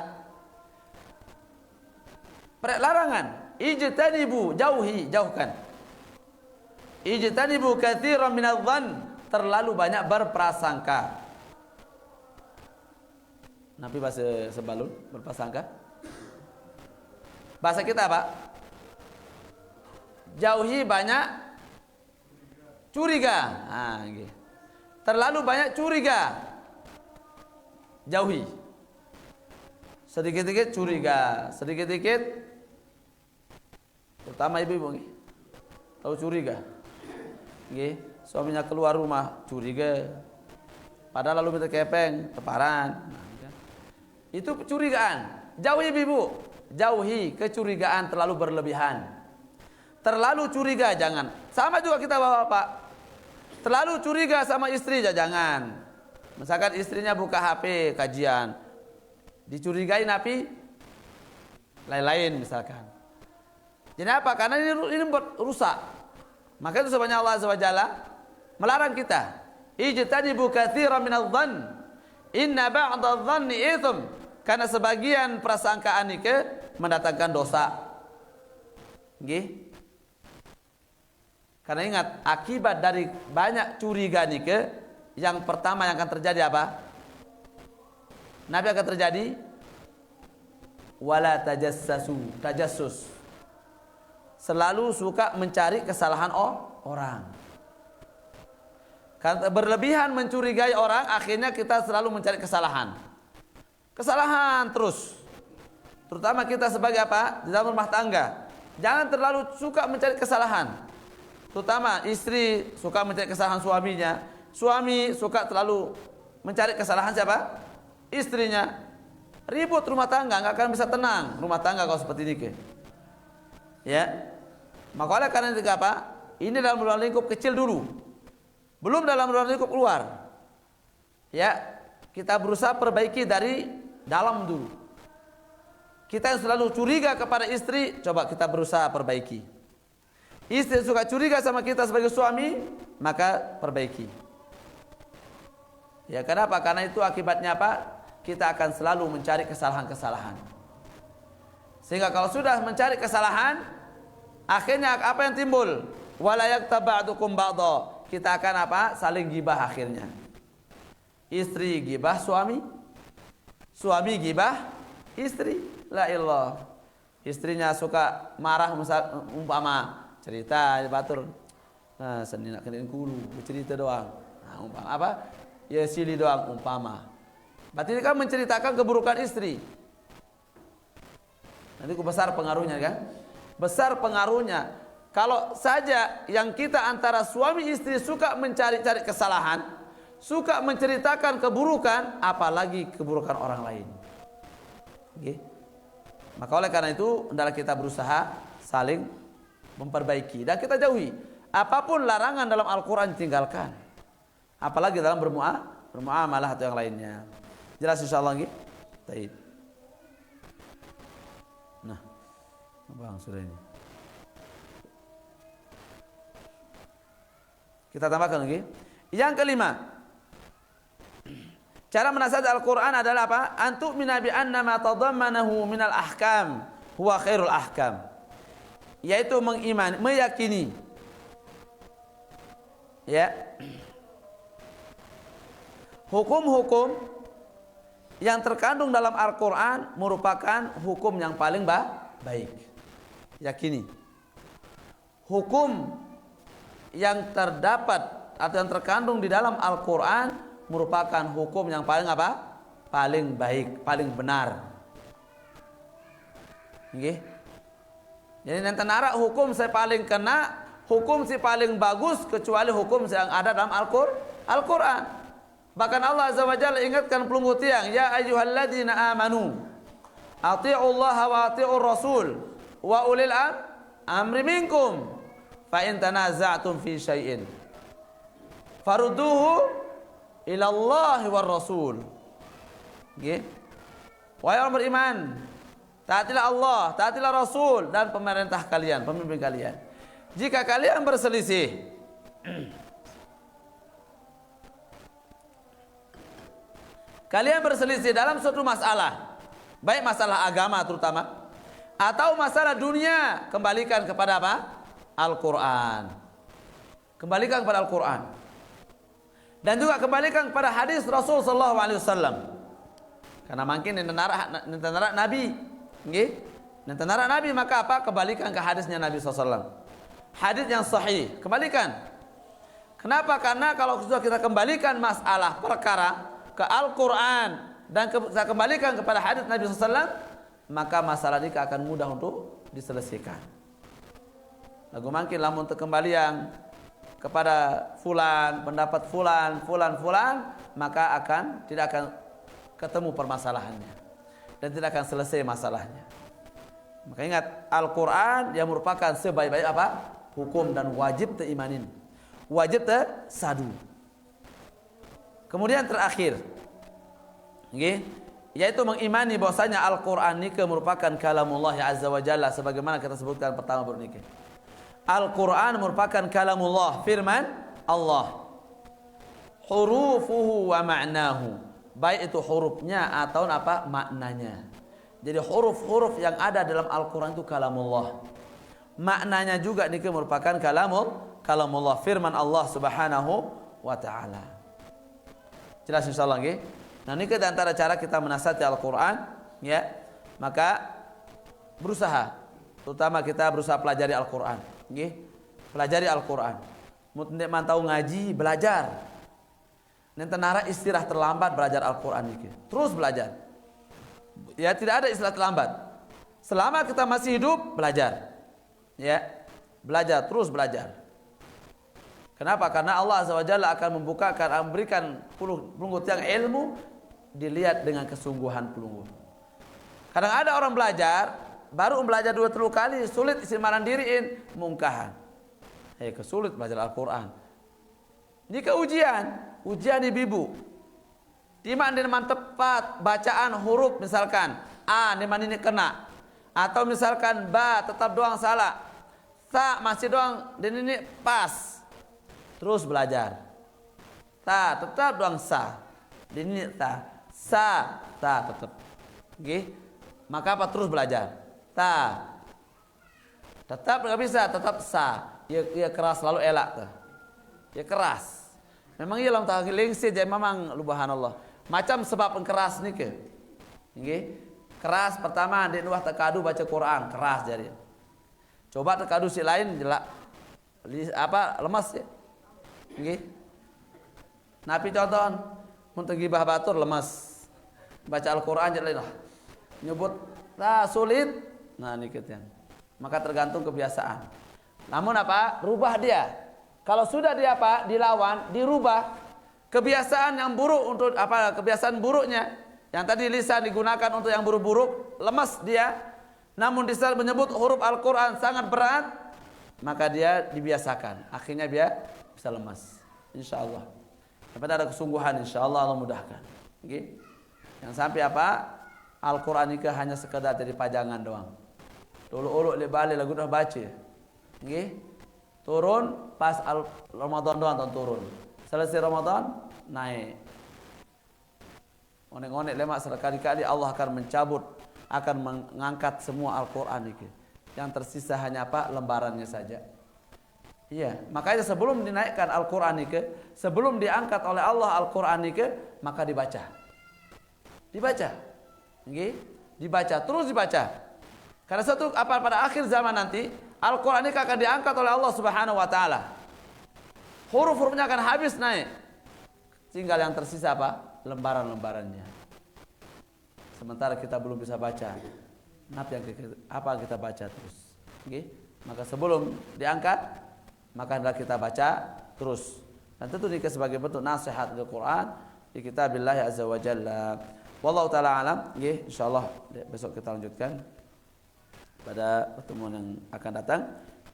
Larangan. Ijtanibu, jauhi, jauhkan. Ijtanibu katsiran minadh-dhann, terlalu banyak berprasangka. Nabi bahasa sebalun berprasangka. Bahasa kita apa? Jauhi banyak curiga. Nah, gitu. Terlalu banyak curiga. Jauhi. Sedikit-sedikit curiga, sedikit-sedikit, terutama ibu-ibu, tahu curiga. Suaminya keluar rumah curiga, padahal lalu minta kepeng, teparan. Itu kecurigaan. Jauhi ibu-ibu, jauhi kecurigaan terlalu berlebihan. Terlalu curiga jangan. Sama juga kita bapak-bapak. Terlalu curiga sama istri jangan. Misalkan istrinya buka HP kajian, dicurigai napi lain-lain misalkan. Jadi apa? Karena ini rusak. Maka itu sebabnya Allah Azza wa Jalla melarang kita. Ijtanibu katsiran minadh-dhann. Inna ba'dadh-dhanni itsm. Karena sebagian prasangkaan itu mendatangkan dosa. Nggih. Karena ingat, akibat dari banyak curiga nike, yang pertama yang akan terjadi apa? Nabi akan terjadi wala tajassasu, tajassus. Selalu suka mencari kesalahan orang. Karena berlebihan mencurigai orang, akhirnya kita selalu mencari kesalahan. Kesalahan terus. Terutama kita sebagai apa? Di dalam rumah tangga. Jangan terlalu suka mencari kesalahan. Terutama istri suka mencari kesalahan suaminya. Suami suka terlalu mencari kesalahan siapa? Istrinya. Ribut rumah tangga, nggak akan bisa tenang rumah tangga kalau seperti ini. Ya. Maka oleh karena itu apa? Ini dalam ruang lingkup kecil dulu. Belum dalam ruang lingkup luar. Ya. Kita berusaha perbaiki dari dalam dulu. Kita yang selalu curiga kepada istri, coba kita berusaha perbaiki. Istri suka curiga sama kita sebagai suami, maka perbaiki. Ya, kenapa? Karena itu akibatnya apa? Kita akan selalu mencari kesalahan-kesalahan. Sehingga kalau sudah mencari kesalahan, akhirnya apa yang timbul? Wala yaktab ba'dukum ba'dha. Kita akan apa? Saling gibah akhirnya. Istri gibah suami, suami gibah istri. La ilallah. Istrinya suka marah umpama cerita batur. Nah, seni nak kenin kulu, bercerita doang. Nah, umpama apa? Ya sili doang umpama. Berarti ini kan menceritakan keburukan istri. Nanti besar pengaruhnya kan? Besar pengaruhnya. Kalau saja yang kita antara suami istri suka mencari-cari kesalahan, suka menceritakan keburukan, apalagi keburukan orang lain. Okay. Maka oleh karena itu hendaklah kita berusaha saling memperbaiki dan kita jauhi apapun larangan dalam Al-Quran tinggalkan, apalagi dalam bermuamalah atau yang lainnya. Jelas insyaallah nggih? Baik. Nah, Bang sudah ini. Kita tambahkan lagi. Yang kelima, cara menasihati Al-Quran adalah apa? Antu'mina bi anna ma tadammanahu minal ahkam huwa khairul ahkam. Yaitu meyakini, ya, hukum-hukum yang terkandung dalam Al-Quran merupakan hukum yang paling baik. Yakini hukum yang terdapat atau yang terkandung di dalam Al-Quran merupakan hukum yang paling apa? Paling baik, paling benar. Okay? Jadi nanti nara hukum saya paling kena, hukum si paling bagus kecuali hukum yang ada dalam Al-Quran. Bahkan Allah Azza wa Jalla ingatkan pelunggu tiang, ya ayyuhalladzina amanu ati'ullaha wa ati'ur rasul wa ulil amri minkum fa in tanaza'tum fi syai'in farudduhu ila Allah war rasul. Nggih. Wahai orang beriman, taatilah Allah, taatilah Rasul dan pemerintah kalian, pemimpin kalian. Jika kalian berselisih dalam suatu masalah, baik masalah agama terutama atau masalah dunia, kembalikan kepada apa? Al-Quran. Kembalikan kepada Al-Quran. Dan juga kembalikan kepada hadis Rasul sallallahu alaihi wasallam. Karena mungkin nentara Nabi, nggih. Nentara Nabi maka apa? Kembalikan ke hadisnya Nabi sallallahu alaihi wasallam. Hadis yang sahih, kembalikan. Kenapa? Karena kalau sudah kita kembalikan masalah perkara ke Al-Quran dan kita kembalikan kepada hadis Nabi sallallahu alaihi wasallam, maka masalah ini akan mudah untuk diselesaikan. Lagu mungkin lamun kembali yang kepada fulan, pendapat fulan, maka tidak akan ketemu permasalahannya dan tidak akan selesai masalahnya. Maka ingat, Al-Quran yang merupakan sebaik-baik apa? Hukum dan wajib teimanin, wajib sadu. Kemudian terakhir, okay, yaitu mengimani bahwasanya Al-Quran ini merupakan kalamullah azza wa jalla, sebagaimana kita sebutkan pertama bernikah. Al-Quran merupakan kalamullah, firman Allah. Hurufuhu wa ma'nahu, baik itu hurufnya atau apa maknanya. Jadi huruf-huruf yang ada dalam Al-Quran itu kalamullah. Maknanya juga ini merupakan kalamullah, firman Allah subhanahu wa ta'ala. Jelas insyaallah nggih. Nah, ini di antara cara kita menasihati Al-Quran, ya. Maka berusaha, terutama kita berusaha pelajari Al-Quran, nggih. Pelajari Al-Quran. Mun mantau ngaji, belajar. Nanti nara istirahat terlambat belajar Al-Quran ini. Terus belajar. Ya, tidak ada istilah terlambat. Selama kita masih hidup, belajar. Ya, belajar, terus belajar. Kenapa? Karena Allah Azza wa Jalla akan memberikan pelunggu tiang ilmu dilihat dengan kesungguhan pelunggu. Kadang ada orang belajar, baru belajar 2-3 kali, sulit isi mandiriin, mungkahan. Kesulit belajar Al-Quran. Jika ujian ibu, di mana tepat bacaan huruf, misalkan A di mana ini kena, atau misalkan ba tetap doang salah, ta masih doang dan ini pas, terus belajar. Ta tetap doang sa, di ini ta, sa ta tetap, okay? Maka apa? Terus belajar. Ta tetap nggak bisa, tetap sa, ya keras lalu elak tuh, ya keras. Memang ia lam tak lengsi jadi memang subhanallah. Macam sebab keras nih ke. Nggih. Keras pertama di nuah tekadu baca Quran, keras jadi. Coba tekadu si lain jelak lemas ya. Nggih. Napi contoh mun gibah batur lemas. Baca Al-Qur'an jadi lah. Nyebut sulit. Nah niketnya. Maka tergantung kebiasaan. Namun apa? Rubah dia. Kalau sudah dia apa? Dilawan, dirubah kebiasaan yang buruk untuk apa? Kebiasaan buruknya yang tadi lisan digunakan untuk yang buruk-buruk, lemas dia. Namun di saat menyebut huruf Al-Quran sangat berat, maka dia dibiasakan. Akhirnya dia bisa lemas. InsyaAllah. Dapat ada kesungguhan, InsyaAllah Allah mudahkan. Okay? Yang sampai apa? Al-Quran ini hanya sekedar jadi pajangan doang. Dulu-ulu balik lagu dah baca. Okay? Turun pas Ramadan doang turun. Selesai Ramadan naik. Onek-onek lemak sekali-kali Allah akan mencabut, akan mengangkat semua Al-Quran ini. Yang tersisa hanya apa? Lembarannya saja. Iya, makanya sebelum dinaikkan Al-Qur'an itu, sebelum diangkat oleh Allah Al-Qur'an itu, maka dibaca. Dibaca. Nggih? Dibaca, terus dibaca. Karena pada akhir zaman nanti Al-Qur'an ini akan diangkat oleh Allah Subhanahu wa taala. Huruf-hurufnya akan habis naik. Tinggal yang tersisa apa? Lembaran-lembarannya. Sementara kita belum bisa baca. Apa yang kita baca terus? Nggih? Maka sebelum diangkat maka hendaklah kita baca terus. Dan tentu ini sebagai bentuk nasihat Al-Qur'an di kitabillah azza wa jalla. Wallahu taala alam. Nggih, insyaallah besok kita lanjutkan pada pertemuan yang akan datang,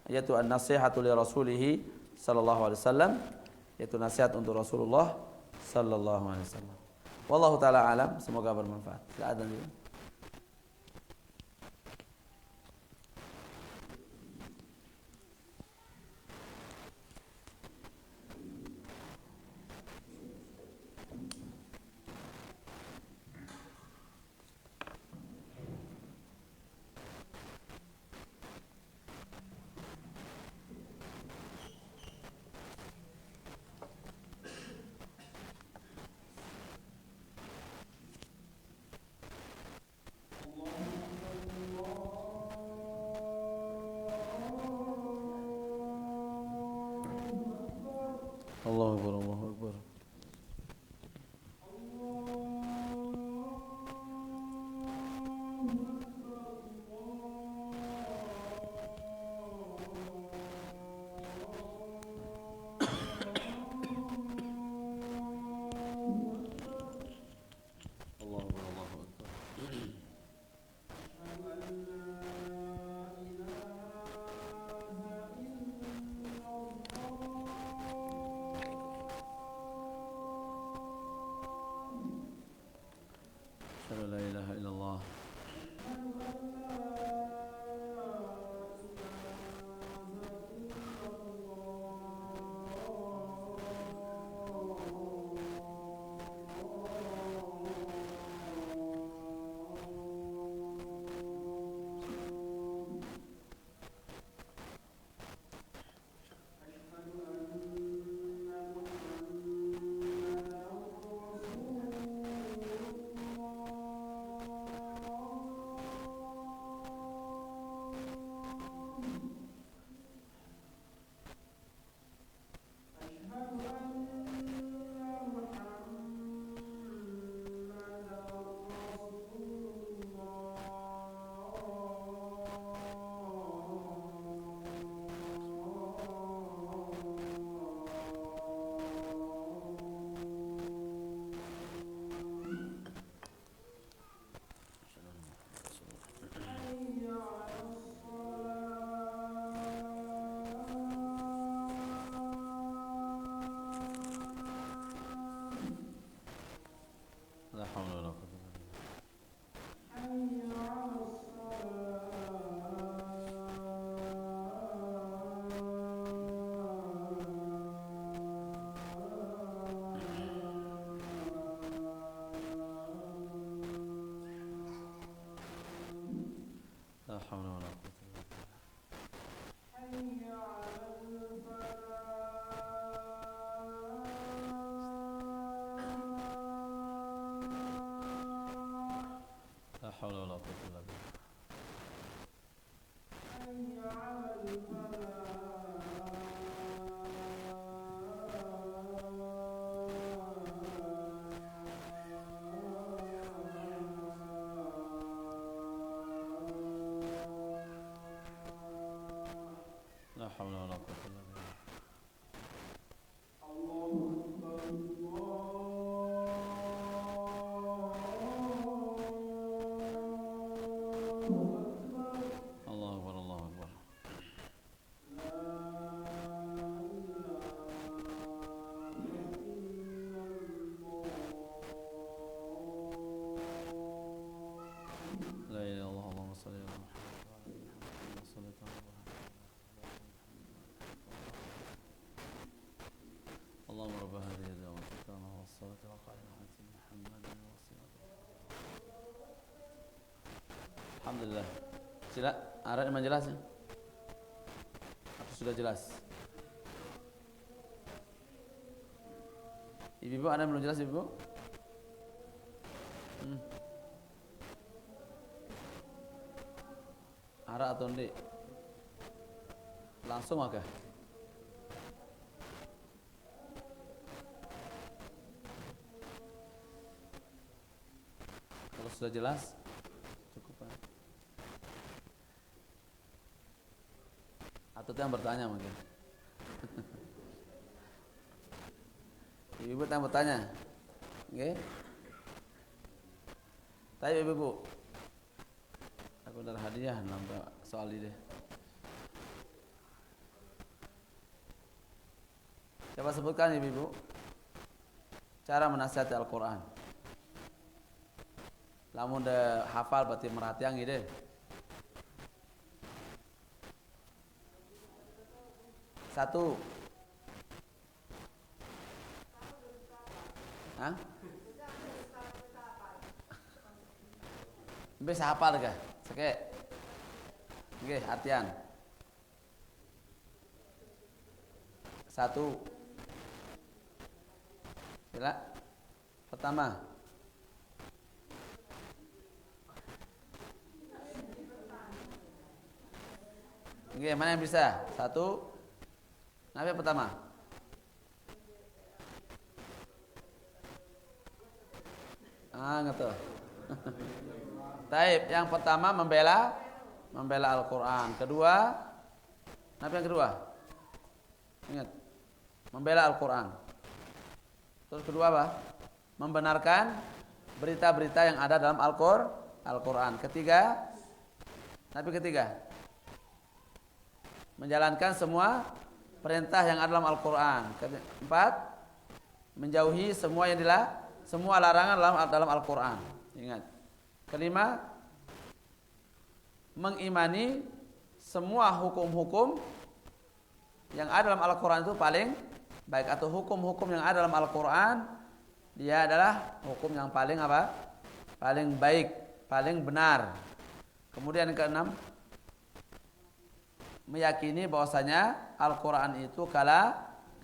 yaitu an-nasihatu li rasulih sallallahu alaihi wasallam, yaitu nasihat untuk Rasulullah sallallahu alaihi wasallam. Wallahu taala alam, semoga bermanfaat. Silakan. Allahu akbar, Allahu akbar. La ilaha illallah. La hawla wala quwwata illa billah. La hawla wala quwwata illa billah. La hawla wala quwwata illa billah. La hawla wala quwwata illa billah. Allahu akbar, Allahu akbar. La ilaha illallah, Allahumma shalli ala Muhammad. اللهم رب هذه الدعوة التامة والصلاة القائمة آت محمدا الوسيلة. Alhamdulillah. Sila, ada yang menjelasnya? Atau sudah jelas? Ibu-ibu ada yang belum jelas ibu? Ara atau ndi? Langsung oke. Kalau sudah jelas cukup. Atau yang bertanya mungkin. Ibu yang bertanya. Oke. Tanya ibu. Aku udah hadiah nambah soal ini. Coba sebutkan ibu cara menasihati Al-Quran. Lamun de hafal berarti merhatian gitu. Satu. Hah? Bisa hafal kah? Sekek. Oke, artian. Satu. Sila. Pertama. Oke, mana yang bisa? Satu. Nabi pertama. Ngerti. Taib, yang pertama membela Al-Quran. Kedua, apa yang kedua? Ingat, membela Al-Quran. Terus kedua apa? Membenarkan berita-berita yang ada dalam Al-Quran. Ketiga, nabi ketiga, menjalankan semua perintah yang ada dalam Al-Quran. Keempat, menjauhi semua larangan dalam Al-Quran. Ingat. Kelima, mengimani semua hukum-hukum yang ada dalam Al-Quran itu paling baik, atau hukum-hukum yang ada dalam Al-Quran dia adalah hukum yang paling apa? Paling baik, paling benar. Kemudian yang keenam, meyakini bahwasanya Al-Quran itu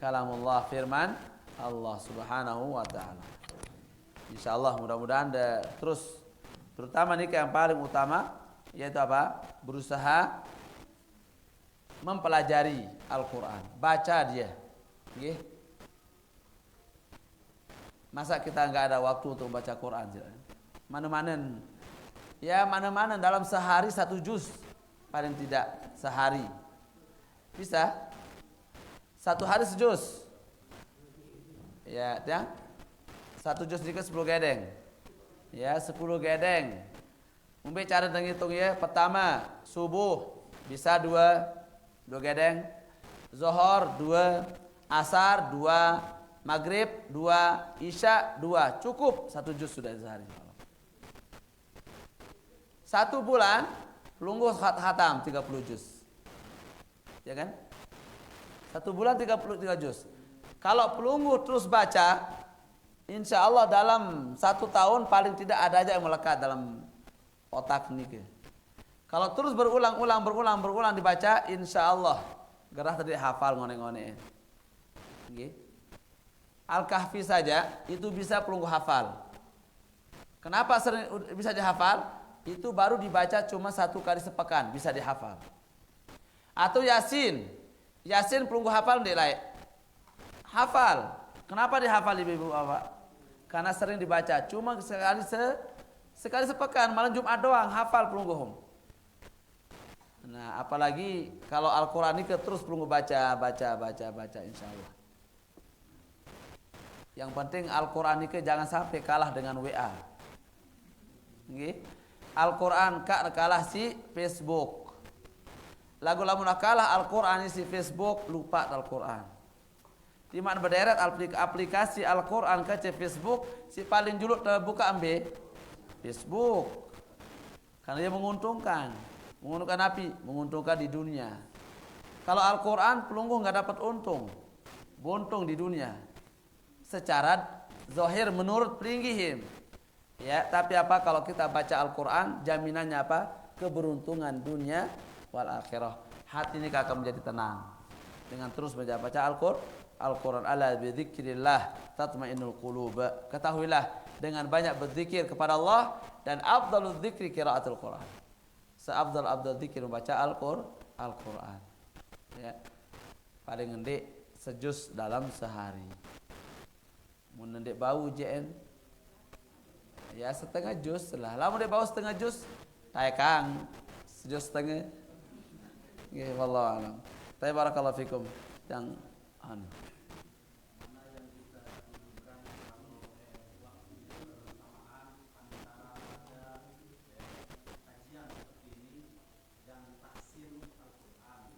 kalamullah, firman Allah Subhanahu wa taala. Insyaallah mudah-mudahan terus, terutama nih yang paling utama yaitu apa? Berusaha mempelajari Al-Quran, baca dia. Nggih. Masa kita enggak ada waktu untuk baca Quran? Mana-mana dalam sehari 1 juz, paling tidak sehari. Bisa? 1 hari sejuz. Ya. 1 juz dikit 10 gedeng. Ya, 10 gedeng. Mungkin cara menghitung ya. Pertama, subuh bisa 2 gedeng. Zuhur 2, asar 2, maghrib 2, isya 2. Cukup 1 juz sudah sehari. 1 bulan lungguh khatam 30 juz. Ya kan? 1 bulan 33 juz. Kalau pelunggu terus baca, insya Allah dalam 1 tahun paling tidak ada aja yang melekat dalam otak nih. Kalau terus berulang dibaca, insya Allah gerah tadi hafal ngone-ngone. Al-Kahfi saja itu bisa pelunggu hafal. Kenapa sering bisa dihafal? Itu baru dibaca cuma 1 kali sepekan bisa dihafal. Atau Yasin pelunggu hafal nilai. Hafal. Kenapa dihafal ibu-ibu Bapak? Karena sering dibaca. Cuma sekali sepekan, malam Jumat doang hafal pelunggu. Nah, apalagi kalau Al-Quran ini terus pelunggu baca insya Allah. Yang penting Al-Quran ini jangan sampai kalah dengan WA. Al-Quran kalah si Facebook. Lagu-lagu kalah Al-Quran si Facebook, lupa Al-Quran. Di mana berderet aplikasi Al-Quran ke Facebook, si paling juluk terbuka ambil Facebook. Karena dia menguntungkan api, menguntungkan di dunia. Kalau Al-Quran pelunggu nggak dapat buntung di dunia. Secara zahir menurut pelinggihim. Ya, tapi apa kalau kita baca Al-Quran, jaminannya apa? Keberuntungan dunia wal akhirah. Hati ini akan menjadi tenang dengan terus baca Al-Quran. Ala bidzikrillah tatmainnul qulub. Ketahuilah dengan banyak berzikir kepada Allah, dan afdalul dzikri qiraatul Quran. Seafdal zikir membaca Al-Quran. Ya. Paling ngendik sejus dalam sehari. Mun ngendik bau JN ya setengah jus lah. Lamun ngendik bau setengah jus, taekang sejus setengah. Nggih, wallahu alam. Tapi barakallahu fikum yang anu.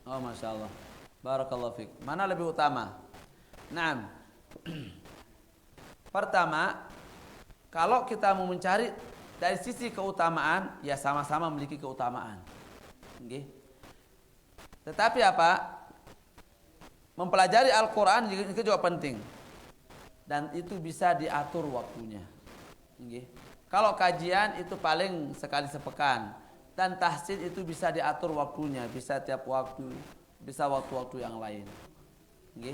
Oh, masya Allah. Barakallahu fiik. Mana lebih utama? Naam. Pertama, kalau kita mau mencari dari sisi keutamaan, ya sama-sama memiliki keutamaan. Okay. Tetapi apa? Mempelajari Al-Quran juga penting. Dan itu bisa diatur waktunya. Okay. Kalau kajian itu paling sekali sepekan. Dan tahsin itu bisa diatur waktunya, bisa tiap waktu, bisa waktu-waktu yang lain. Okay.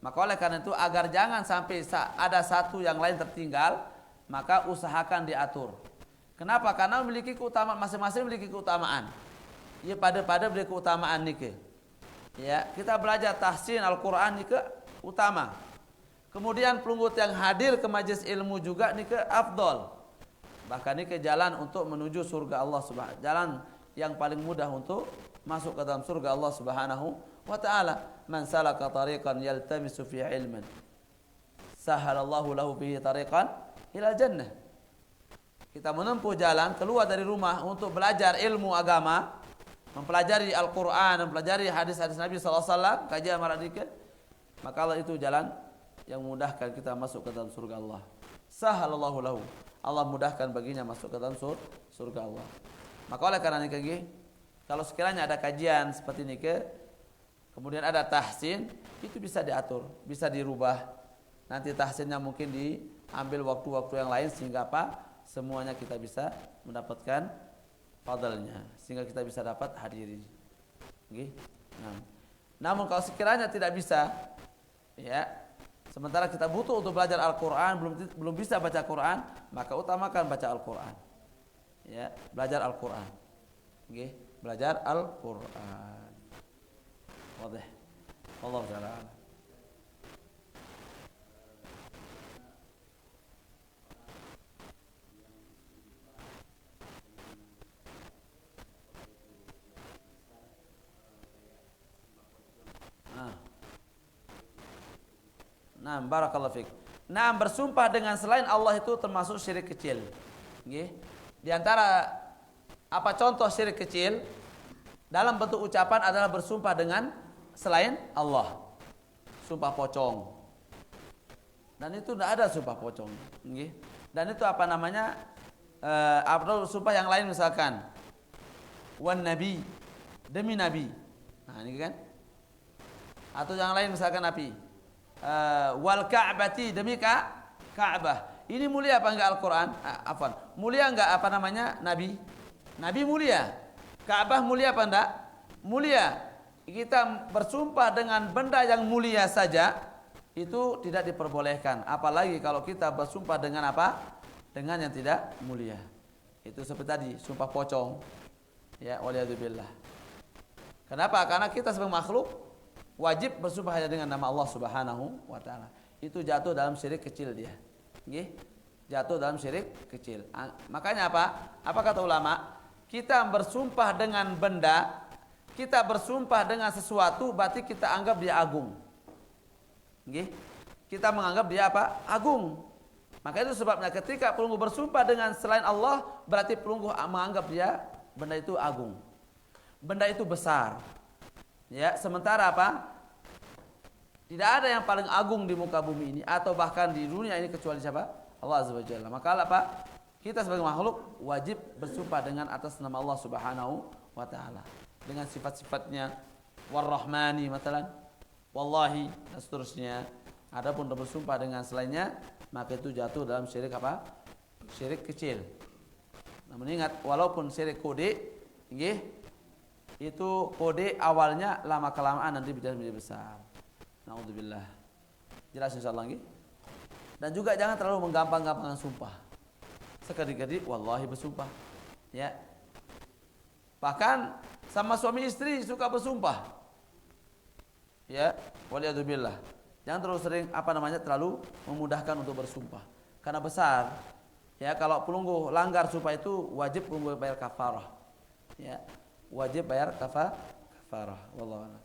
Maka oleh karena itu agar jangan sampai ada satu yang lain tertinggal, maka usahakan diatur. Kenapa? Karena memiliki keutamaan, masing-masing memiliki keutamaan. Ya pada beri keutamaan nike. Ya, kita belajar tahsin Al-Quran nike utama. Kemudian pelunggut yang hadir ke majelis ilmu juga nike afdol. Bahkan ini ke jalan untuk menuju surga Allah Subhanahu, jalan yang paling mudah untuk masuk ke dalam surga Allah Subhanahu wa taala. Man salaka tariqan yaltamisu fi ilman sahalallahu lahu bihi tariqan ila jannah. Kita menempuh jalan keluar dari rumah untuk belajar ilmu agama, mempelajari Al-Qur'an, mempelajari hadis-hadis Nabi sallallahu alaihi wasallam, kajian maradika, maka Allah itu jalan yang memudahkan kita masuk ke dalam surga Allah. Sahalallahu lahu, Allah mudahkan baginya masuk ke dalam surga Allah. Maka oleh karena ini, kalau sekiranya ada kajian seperti ini, kemudian ada tahsin, itu bisa diatur, bisa dirubah. Nanti tahsinnya mungkin diambil waktu-waktu yang lain sehingga apa? Semuanya kita bisa mendapatkan fadlnya, sehingga kita bisa dapat hadiri. Nah, namun kalau sekiranya tidak bisa, ya, sementara kita butuh untuk belajar Al-Quran, belum bisa baca Quran, maka utamakan baca Al-Quran. Ya, belajar Al-Quran. Okay? Belajar Al-Quran. Wadih. Allah Ta'ala. Nah, barakallahu fiik. Nah, bersumpah dengan selain Allah itu termasuk syirik kecil. Nggih. Di antara apa contoh syirik kecil dalam bentuk ucapan adalah bersumpah dengan selain Allah. Sumpah pocong. Dan itu tidak ada sumpah pocong. Nggih. Dan itu apa namanya? Atau sumpah yang lain misalkan wan nabi, demi nabi. Nah, ini kan. Atau yang lain misalkan nabi. Wal ka'bati, demi Ka'bah. Ini mulia apa enggak Al-Quran? Afwan. Mulia enggak apa namanya? Nabi. Nabi mulia. Ka'bah mulia apa enggak? Mulia. Kita bersumpah dengan benda yang mulia saja itu tidak diperbolehkan. Apalagi kalau kita bersumpah dengan apa? Dengan yang tidak mulia. Itu seperti tadi, sumpah pocong. Ya, waliyadzubillah. Kenapa? Karena kita sebagai makhluk wajib bersumpah hanya dengan nama Allah Subhanahu wa taala. Itu jatuh dalam syirik kecil dia. Nggih? Jatuh dalam syirik kecil. Makanya apa? Apa kata ulama? Kita bersumpah dengan benda, kita bersumpah dengan sesuatu, berarti kita anggap dia agung. Nggih? Kita menganggap dia apa? Agung. Maka itu sebabnya ketika pelunggu bersumpah dengan selain Allah, berarti pelunggu menganggap dia benda itu agung. Benda itu besar. Ya, sementara apa? Tidak ada yang paling agung di muka bumi ini atau bahkan di dunia ini kecuali siapa? Allah Azza wa Jalla. Maka apa? Kita sebagai makhluk wajib bersumpah dengan atas nama Allah Subhanahu wa taala. Dengan sifat-sifatnya War-Rahmani matalan, wallahi dan seterusnya. Adapun bersumpah dengan selainnya, maka itu jatuh dalam syirik apa? Syirik kecil. Namun ingat, walaupun syirik kode, nggih, itu kode awalnya lama kelamaan nanti menjadi besar. Naudzubillah. Jelas insyaallah nggih. Dan juga jangan terlalu menggampang-gampangkan sumpah. Sekali-kali wallahi bersumpah. Ya. Bahkan sama suami istri suka bersumpah. Ya, waliyadzubillah. Jangan terlalu sering terlalu memudahkan untuk bersumpah. Karena besar. Ya, kalau pelunggu langgar sumpah itu wajib pelunggu bayar kafarah. Ya. Wajib bayar kafarah. Wallahu a'lam.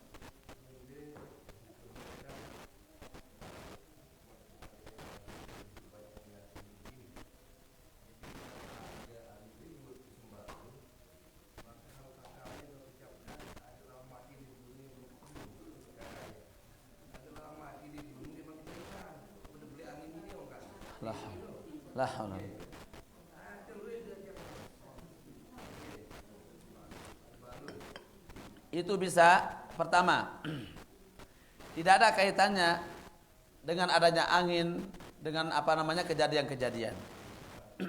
La haula. Itu bisa pertama tidak ada kaitannya dengan adanya angin dengan kejadian-kejadian.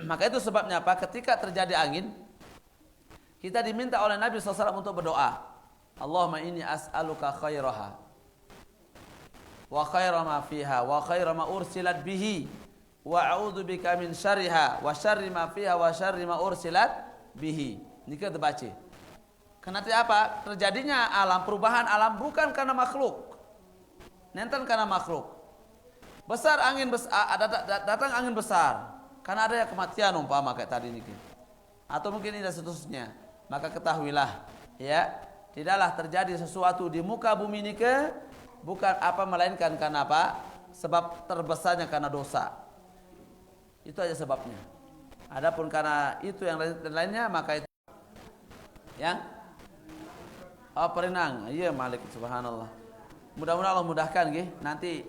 Maka itu sebabnya apa? Ketika terjadi angin, kita diminta oleh Nabi SAW untuk berdoa. Allahumma inni as'aluka khairaha wa khaira ma fiha wa khaira ma ursilat bihi wa a'udzubika min syarriha wa syarri ma fiha wa syarri ma ursilat bihi. Ini kita baca. Karena apa? Terjadinya perubahan alam bukan karena makhluk. Nenten karena makhluk. Besar angin datang angin besar. Karena ada kematian umpama kayak tadi niki. Atau mungkin ini seterusnya. Maka ketahuilah, ya, tidaklah terjadi sesuatu di muka bumi niki bukan melainkan karena apa? Sebab terbesarnya karena dosa. Itu aja sebabnya. Adapun karena itu yang lainnya maka itu yang perenang. Iya Malik subhanallah. Mudah-mudahan Allah mudahkan nggih. Nanti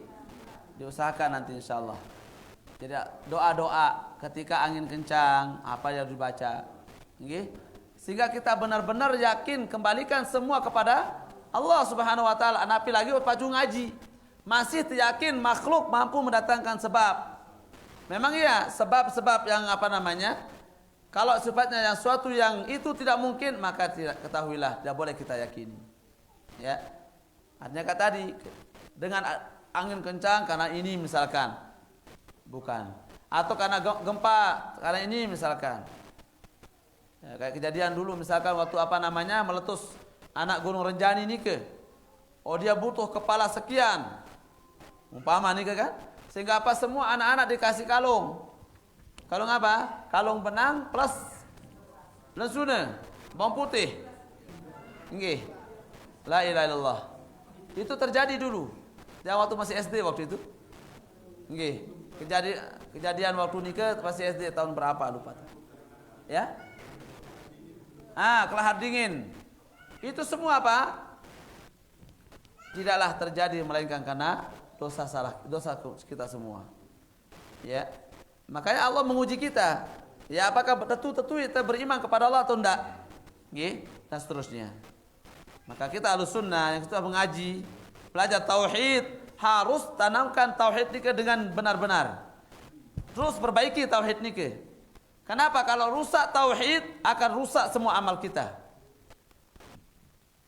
diusahakan nanti insyaallah. Jadi doa-doa ketika angin kencang apa yang dibaca nggih. Sehingga kita benar-benar yakin kembalikan semua kepada Allah Subhanahu wa taala. Anapi lagi pacu ngaji. Masih yakin makhluk mampu mendatangkan sebab. Memang iya sebab-sebab yang kalau sifatnya yang suatu yang itu tidak mungkin maka ketahuilah tidak boleh kita yakini. Ya. Artinya kata tadi dengan angin kencang karena ini misalkan bukan atau karena gempa karena ini misalkan. Ya, kayak kejadian dulu misalkan waktu meletus anak Gunung Renjani ini dia butuh kepala sekian. Umpama nih kan? Sehingga semua anak-anak dikasih kalung. Kalung apa? Kalung benang plus lensuna, bawang putih. Nggih. La ilaha illallah. Itu terjadi dulu. Yang waktu masih SD waktu itu. Nggih. Kejadian waktu nikah masih SD tahun berapa lupa. Ya? Kelahar dingin. Itu semua apa? Tidaklah terjadi melainkan karena dosa kita semua. Ya. Makanya Allah menguji kita. Ya, apakah tentu kita beriman kepada Allah atau enggak? Nggih, dan seterusnya. Maka kita Ahlussunnah yang sudah mengaji, belajar tauhid, harus tanamkan tauhid nike dengan benar-benar. Terus perbaiki tauhid nike. Kenapa? Kalau rusak tauhid akan rusak semua amal kita.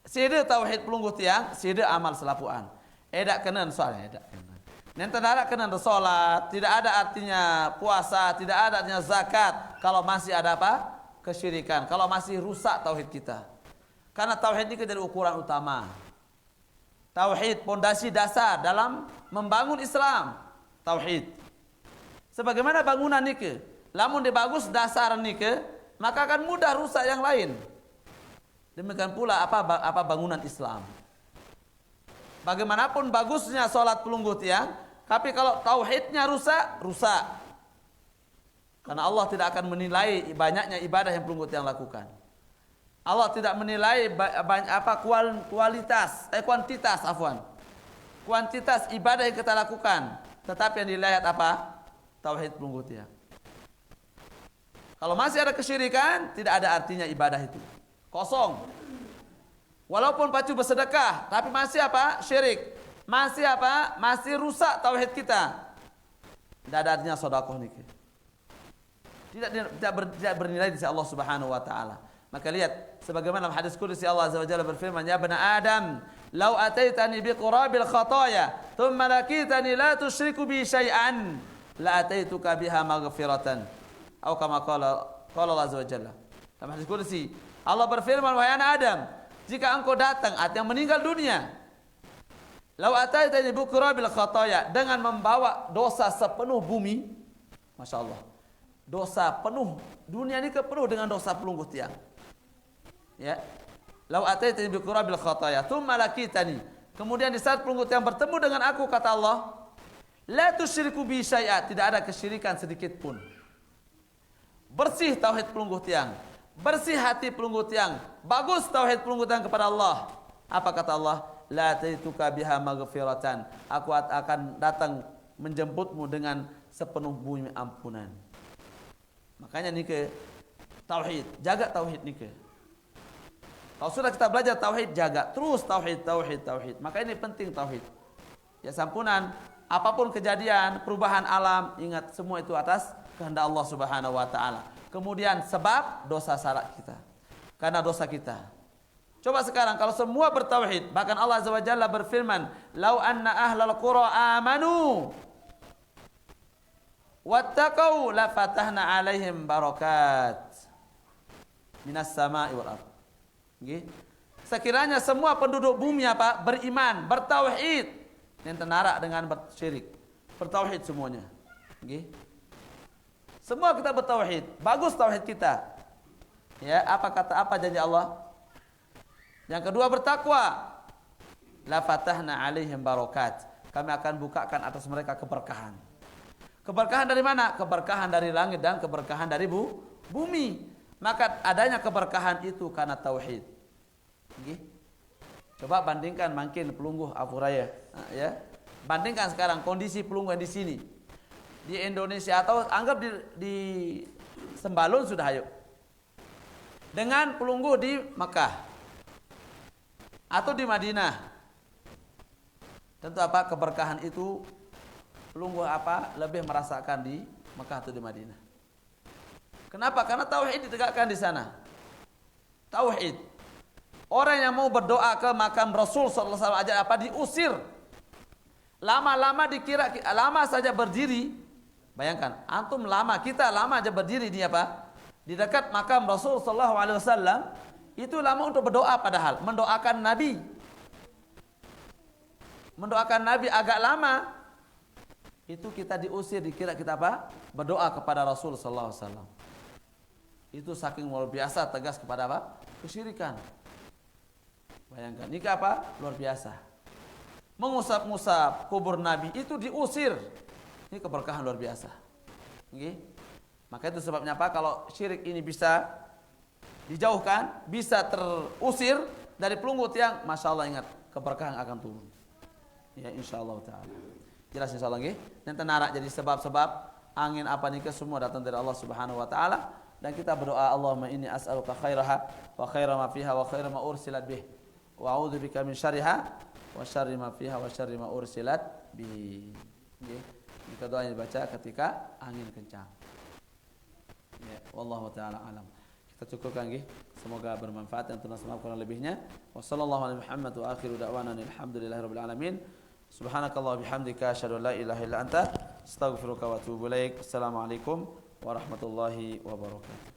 Sida tauhid pelungguh tiang, sida amal selapuan. Edak kenan soalnya edak kenan. Nenten ada kenan salat, tidak ada artinya puasa, tidak ada artinya zakat kalau masih ada apa? Kesyirikan. Kalau masih rusak tauhid kita. Karena tauhid ini jadi ukuran utama. Tauhid pondasi dasar dalam membangun Islam. Tauhid. Sebagaimana bangunan nike, lamun dibagus dasar nike, maka akan mudah rusak yang lain. Demikian pula apa bangunan Islam. Bagaimanapun bagusnya sholat pelungguh tiang, tapi kalau tauhidnya rusak, rusak. Karena Allah tidak akan menilai banyaknya ibadah yang pelungguh tiang lakukan. Allah tidak menilai kuantitas ibadah yang kita lakukan, tetapi yang dilihat apa? Tauhid pelungguh tiang. Kalau masih ada kesyirikan, tidak ada artinya ibadah itu. Kosong. Walaupun pacu bersedekah, tapi masih apa? Syirik. Masih apa? Masih rusak tauhid kita. Tidak ada artinya sedekah niki. Tidak bernilai di sisi Allah Subhanahu wa taala. Maka lihat sebagaimana dalam hadis qudsi Allah Azza wa Jalla berfirman, "Ya bani Adam, "Lau ataitani biqurabil khataaya, thumma lakitani la tusyriku bi syai'an, la ataituka biha maghfiratan." Atau kama qala Allah Azza wa Jalla. Dalam hadis qudsi, Allah berfirman, "Wahai anak Adam, jika engkau datang artinya meninggal dunia, lau ataitani biqurabil khataaya, dengan membawa dosa sepenuh bumi." Masya Allah, dosa penuh dunia ini penuh dengan dosa pelungguh tiang. Ya, lau ataitani biqurabil khataaya, tsumma lakitani. Kemudian di saat pelungguh tiang bertemu dengan aku, kata Allah, la tusyriku bi syai'a, tidak ada kesyirikan sedikit pun. Bersih tauhid pelungguh tiang, bersih hati pelungguh tiang, bagus tauhid pelungguh tiang kepada Allah. Apa kata Allah? La taituka biha maghfiratan, aku akan datang menjemputmu dengan sepenuh bumi ampunan. Makanya nike tauhid, jaga tauhid nike. Kalau sudah kita belajar tauhid, jaga terus tauhid. Maka ini penting tauhid. Ya sampunan, apapun kejadian, perubahan alam, ingat semua itu atas kehendak Allah Subhanahu wa taala. Kemudian sebab dosa salah kita. Karena dosa kita. Coba sekarang kalau semua bertauhid, bahkan Allah Azza wa Jalla berfirman, "Lau anna ahlal qura amanu wattaqau la fatahna 'alaihim barakat minas sama'i wal ardh." Sekiranya semua penduduk bumi apa? Beriman, bertauhid, yang tenara dengan bersyirik, bertauhid semuanya. Semua kita bertauhid, bagus tauhid kita. Ya, apa janji Allah? Yang kedua bertakwa. La fatahna 'alaihim barakat. Kami akan bukakan atas mereka keberkahan. Keberkahan dari mana? Keberkahan dari langit dan keberkahan dari bumi. Maka adanya keberkahan itu karena tauhid. Coba bandingkan makin pelungguh Apuraya, ya. Bandingkan sekarang kondisi pelungguh di sini di Indonesia atau anggap di Sembalun sudah ayo. Dengan pelungguh di Mekah atau di Madinah. Tentu apa keberkahan itu pelungguh apa lebih merasakan di Mekah atau di Madinah. Kenapa? Karena tauhid ditegakkan di sana. Tauhid. Orang yang mau berdoa ke makam Rasul sallallahu alaihi wasallam aja apa diusir. Lama-lama dikira lama saja berdiri. Bayangkan, antum lama, kita lama aja berdiri di apa? Di dekat makam Rasul sallallahu alaihi wasallam. Itu lama untuk berdoa padahal mendoakan Nabi. Mendoakan Nabi agak lama. Itu kita diusir, dikira kita apa? Berdoa kepada Rasul sallallahu alaihi wasallam. Itu saking luar biasa tegas kepada apa? Kesyirikan. Bayangkan, ini apa? Luar biasa. Mengusap-ngusap kubur Nabi itu diusir. Ini keberkahan luar biasa. Maka itu sebabnya apa? Kalau syirik ini bisa dijauhkan, bisa terusir dari pelungguh tiang, masya Allah ingat keberkahan akan turun. Ya insya Allah taala. Jelas insya Allah. Dan tenara jadi sebab-sebab angin apa nih semua datang dari Allah Subhanahu wa taala. Dan kita berdoa, Allahumma inni as'aluka khairaha wa khaira ma fiha wa khaira ma ursilat bih wa a'udzu bika min syarriha wa syarri ma fiha wa syarri ma ursilat bih. Kita doa yang dibaca ketika angin kencang. Ya, wallahu taala alam. Kita cukupkan nggih. Semoga bermanfaat dan tunas maaf kurang lebihnya. Wassallallahu alaihi Muhammad wa akhiru da'wana alhamdulillahirabbil alamin. Subhanakallah bihamdika asyhadu an la ilaha illa anta astaghfiruka wa atubu ilaik. Assalamualaikum warahmatullahi wabarakatuh.